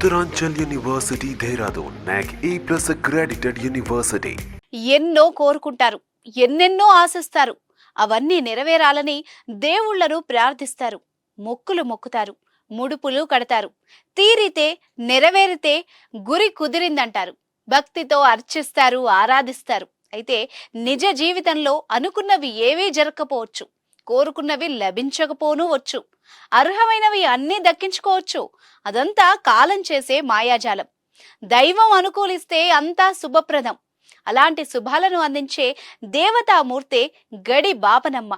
Uttaranchal University, Dehradun, NAC A+ accredited university. ఎన్నో కోరుకుంటారు, ఎన్నెన్నో ఆశిస్తారు. అవన్నీ నెరవేరాలని దేవుళ్లను ప్రార్థిస్తారు, మొక్కులు మొక్కుతారు, ముడుపులు కడతారు. తీరితే, నెరవేరితే గురి కుదిరిందంటారు. భక్తితో అర్చిస్తారు, ఆరాధిస్తారు. అయితే నిజ జీవితంలో అనుకున్నవి ఏవీ జరగకపోవచ్చు, కోరుకున్నవి లభించకపోనూ వచ్చు, అర్హమైనవి అన్నీ దక్కించుకోవచ్చు. అదంతా కాలం చేసే మాయాజాలం. దైవం అనుకూలిస్తే అంతా శుభప్రదం. అలాంటి శుభాలను అందించే దేవతామూర్తే గడి బాపనమ్మ.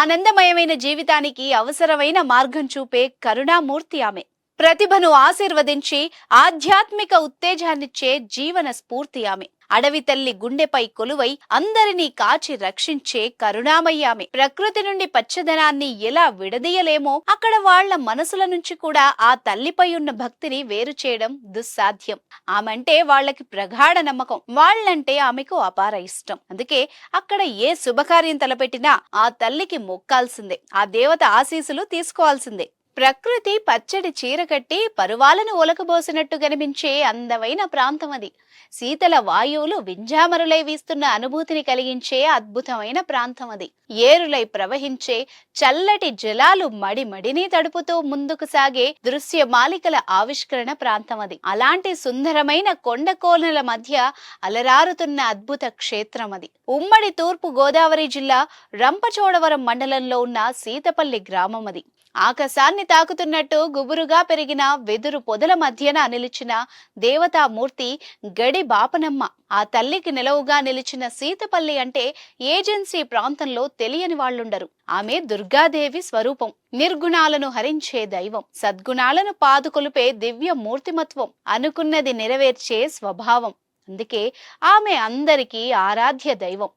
ఆనందమయమైన జీవితానికి అవసరమైన మార్గం చూపే కరుణామూర్తి ఆమె. ప్రతిభను ఆశీర్వదించి ఆధ్యాత్మిక ఉత్తేజాన్నిచ్చే జీవన స్ఫూర్తి ఆమె. అడవి తల్లి గుండెపై కొలువై అందరినీ కాచి రక్షించే కరుణామయ్య ఆమె. ప్రకృతి నుండి పచ్చదనాన్ని ఎలా విడదీయలేమో అక్కడ వాళ్ల మనసుల నుంచి కూడా ఆ తల్లిపై ఉన్న భక్తిని వేరు చేయడం దుస్సాధ్యం. ఆమంటే వాళ్లకి ప్రగాఢ నమ్మకం, వాళ్లంటే ఆమెకు అపార ఇష్టం. అందుకే అక్కడ ఏ శుభకార్యం తలపెట్టినా ఆ తల్లికి మొక్కాల్సిందే, ఆ దేవత ఆశీస్సులు తీసుకోవాల్సిందే. ప్రకృతి పచ్చడి చీర కట్టి పరువాలను ఒలకబోసినట్టు కనిపించే అందమైన ప్రాంతం అది. శీతల వాయువులు వింజామరులై వీస్తున్న అనుభూతిని కలిగించే అద్భుతమైన ప్రాంతం అది. ఏరులై ప్రవహించే చల్లటి జలాలు మడిని తడుపుతూ ముందుకు సాగే దృశ్య మాలికల ఆవిష్కరణ ప్రాంతం అది. అలాంటి సుందరమైన కొండ కోనల మధ్య అలరారుతున్న అద్భుత క్షేత్రం అది. ఉమ్మడి తూర్పు గోదావరి జిల్లా రంపచోడవరం మండలంలో ఉన్న సీతపల్లి గ్రామం అది. ఆకాశాన్ని తాకుతున్నట్టు గుబురుగా పెరిగిన వెదురు పొదల మధ్యన నిలిచిన దేవతామూర్తి గడి బాపనమ్మ. ఆ తల్లికి నిలవుగా నిలిచిన సీతపల్లి అంటే ఏజెన్సీ ప్రాంతంలో తెలియని వాళ్లుండరు. ఆమె దుర్గాదేవి స్వరూపం, నిర్గుణాలను హరించే దైవం, సద్గుణాలను పాదుకొలిపే దివ్య మూర్తిమత్వం, అనుకున్నది నెరవేర్చే స్వభావం. అందుకే ఆమె అందరికీ ఆరాధ్య దైవం.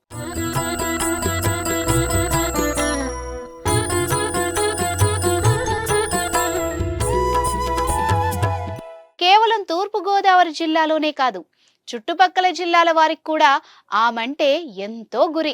కేవలం తూర్పు గోదావరి జిల్లాలోనే కాదు, చుట్టుపక్కల జిల్లాల వారికి కూడా ఆమంటే ఎంతో గురి,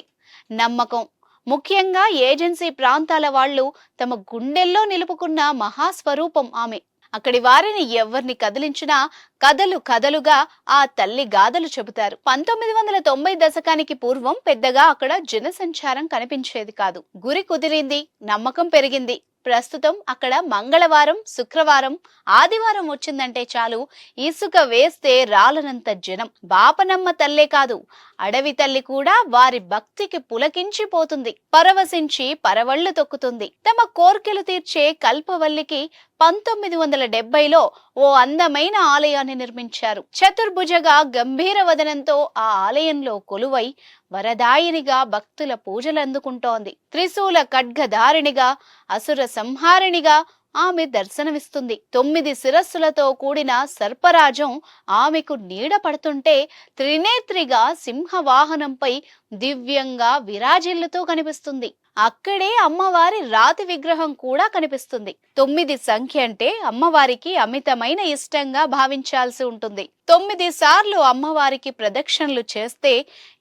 నమ్మకం. ముఖ్యంగా ఏజెన్సీ ప్రాంతాల వాళ్ళు తమ గుండెల్లో నిలుపుకున్న మహాస్వరూపం ఆమె. అక్కడి వారిని ఎవరిని కదిలించినా కథలుగా ఆ తల్లి గాథలు చెబుతారు. 1990 దశకానికి పూర్వం పెద్దగా అక్కడ జనసంచారం కనిపించేది కాదు. గురి కుదిరింది, నమ్మకం పెరిగింది. ప్రస్తుతం అక్కడ మంగళవారం, శుక్రవారం, ఆదివారం వచ్చిందంటే చాలు, ఇసుక వేస్తే రాలనంత జనం. బాపనమ్మ తల్లే కాదు, అడవి తల్లి కూడా వారి భక్తికి పులకించిపోతుంది, పరవశించి పరవళ్లు తొక్కుతుంది. తమ కోర్కెలు తీర్చే కల్పవల్లికి 1970లో ఓ అందమైన ఆలయాన్ని నిర్మించారు. చతుర్భుజగా గంభీర వదనంతో ఆ ఆలయంలో కొలువై వరదాయినిగా భక్తుల పూజలు అందుకుంటోంది. త్రిశూల ఖడ్గధారిణిగా, అసుర సంహారిణిగా ఆమె దర్శనమిస్తుంది. 9 శిరస్సులతో కూడిన సర్పరాజం ఆమెకు నీడ పడుతుంటే, త్రినేత్రిగా సింహవాహనంపై దివ్యంగా విరాజిల్లుతూ కనిపిస్తుంది. అక్కడే అమ్మవారి రాతి విగ్రహం కూడా కనిపిస్తుంది. 9 సంఖ్య అంటే అమ్మవారికి అమితమైన ఇష్టంగా భావించాల్సి ఉంటుంది. 9 సార్లు అమ్మవారికి ప్రదక్షిణలు చేస్తే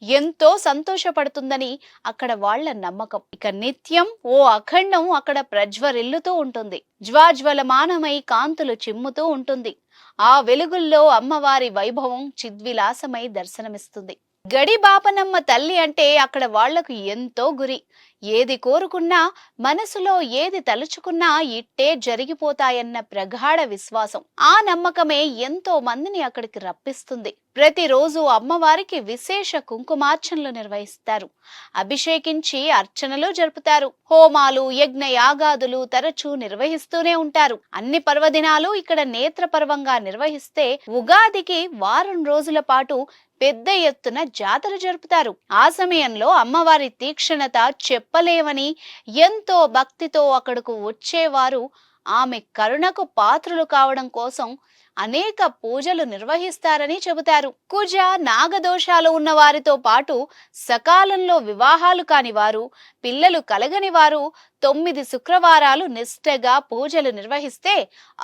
ఎంతో సంతోషపడుతుందని అక్కడ వాళ్ల నమ్మకం. ఇక నిత్యం ఓ అఖండం అక్కడ ప్రజ్వరిల్లుతూ ఉంటుంది, జ్వాజ్వలమానమై కాంతులు చిమ్ముతూ ఉంటుంది. ఆ వెలుగుల్లో అమ్మవారి వైభవం చిద్విలాసమై దర్శనమిస్తుంది. గడి బాపనమ్మ తల్లి అంటే అక్కడ వాళ్లకు ఎంతో గురి. ఏది కోరుకున్నా, మనసులో ఏది తలుచుకున్నా ఇట్టే జరిగిపోతాయన్న ప్రగాఢ విశ్వాసం. ఆ నమ్మకమే ఎంతో మందిని అక్కడికి రప్పిస్తుంది. ప్రతిరోజు అమ్మవారికి విశేష కుంకుమార్చనలు నిర్వహిస్తారు, అభిషేకించి అర్చనలు జరుపుతారు. హోమాలు, యజ్ఞ యాగాదులు తరచూ నిర్వహిస్తూనే ఉంటారు. అన్ని పర్వదినాలు ఇక్కడ నేత్రపర్వంగా నిర్వహిస్తే ఉగాదికి వారం రోజుల పాటు పెద్ద ఎత్తున జాతర జరుపుతారు. ఆ సమయంలో అమ్మవారి తీక్షణత చెప్పలేవని, ఎంతో భక్తితో అక్కడకు వచ్చేవారు ఆమె కరుణకు పాత్రులు కావడం కోసం అనేక పూజలు నిర్వహిస్తారని చెబుతారు. కుజ నాగదోషాలు ఉన్న వారితో పాటు సకాలంలో వివాహాలు కాని వారు, పిల్లలు కలగని వారు 9 శుక్రవారాలు నిష్ఠగా పూజలు నిర్వహిస్తే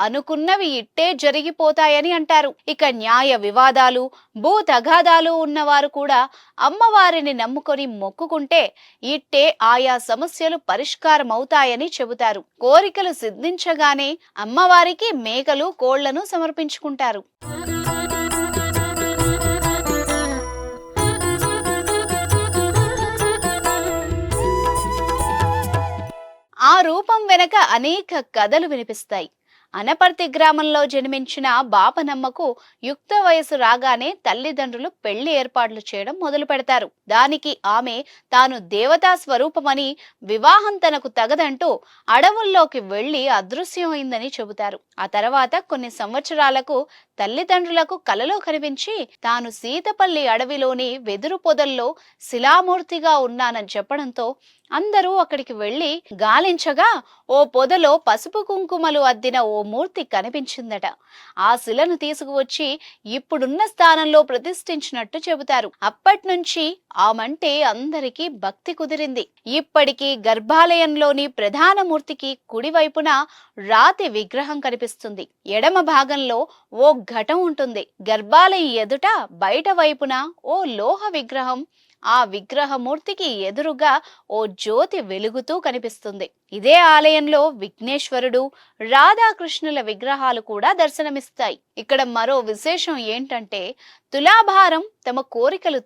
అనుకున్నవి ఇట్టే జరిగిపోతాయని అంటారు. ఇక న్యాయ వివాదాలు, భూ తగాదాలు ఉన్నవారు కూడా అమ్మవారిని నమ్ముకొని మొక్కుకుంటే ఇట్టే ఆయా సమస్యలు పరిష్కారం అవుతాయని చెబుతారు. కోరికలు సిద్ధించగానే అమ్మవారికి మేకలు, కోళ్లను సమర్పించుకుంటారు. ఆ రూపం వెనక అనేక కథలు వినిపిస్తాయి. అనపర్తి గ్రామంలో జన్మించిన బాపనమ్మకు యుక్త వయసు రాగానే తల్లిదండ్రులు పెళ్లి ఏర్పాట్లు చేయడం మొదలు పెడతారు. దానికి ఆమె తాను దేవతా స్వరూపమని, వివాహం తనకు తగదంటూ అడవుల్లోకి వెళ్లి అదృశ్యమైందని చెబుతారు. ఆ తర్వాత కొన్ని సంవత్సరాలకు తల్లిదండ్రులకు కలలో కనిపించి తాను సీతపల్లి అడవిలోని వెదురు పొదల్లో శిలామూర్తిగా ఉన్నానని చెప్పడంతో అందరూ అక్కడికి వెళ్లి గాలించగా ఓ పొదలో పసుపు కుంకుమలు అద్దిన ఓ మూర్తి కనిపించిందట. ఆ శిలను తీసుకువచ్చి ఇప్పుడున్న స్థానంలో ప్రతిష్ఠించినట్టు చెబుతారు. అప్పట్నుంచి ఆమంటే అందరికీ భక్తి కుదిరింది. ఇప్పటికీ గర్భాలయంలోని ప్రధాన మూర్తికి కుడివైపున రాతి విగ్రహం కనిపిస్తుంది. ఎడమ భాగంలో ఓ ఘటం ఉంటుంది. గర్భాలయం ఎదుట బయట వైపున ఓ లోహ విగ్రహం, ఆ విగ్రహమూర్తికి ఎదురుగా ఓ జ్యోతి వెలుగుతూ కనిపిస్తుంది. ఇదే ఆలయంలో విఘ్నేశ్వరుడు, రాధాకృష్ణుల విగ్రహాలు కూడా దర్శనమిస్తాయి. ఇక్కడ మరో విశేషం ఏంటంటే తులాభారం తమ కోరికలు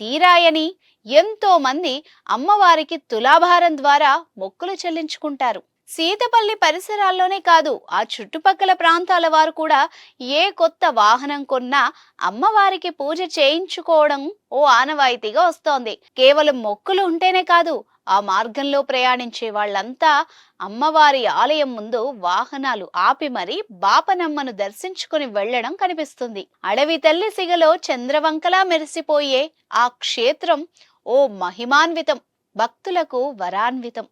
తీరాయని ఎంతో మంది అమ్మవారికి తులాభారం ద్వారా మొక్కులు చెల్లించుకుంటారు. సీతపల్లి పరిసరాల్లోనే కాదు, ఆ చుట్టుపక్కల ప్రాంతాల వారు కూడా ఏ కొత్త వాహనం కొన్నా అమ్మవారికి పూజ చేయించుకోవడం ఓ ఆనవాయితీగా వస్తోంది. కేవలం మొక్కులు ఉంటేనే కాదు, ఆ మార్గంలో ప్రయాణించే వాళ్ళంతా అమ్మవారి ఆలయం ముందు వాహనాలు ఆపి మరీ బాపనమ్మను దర్శించుకుని వెళ్లడం కనిపిస్తుంది. అడవి తల్లి సిగలో చంద్రవంకలా మెరిసిపోయే ఆ క్షేత్రం ఓ మహిమాన్వితం, భక్తులకు వరాన్వితం.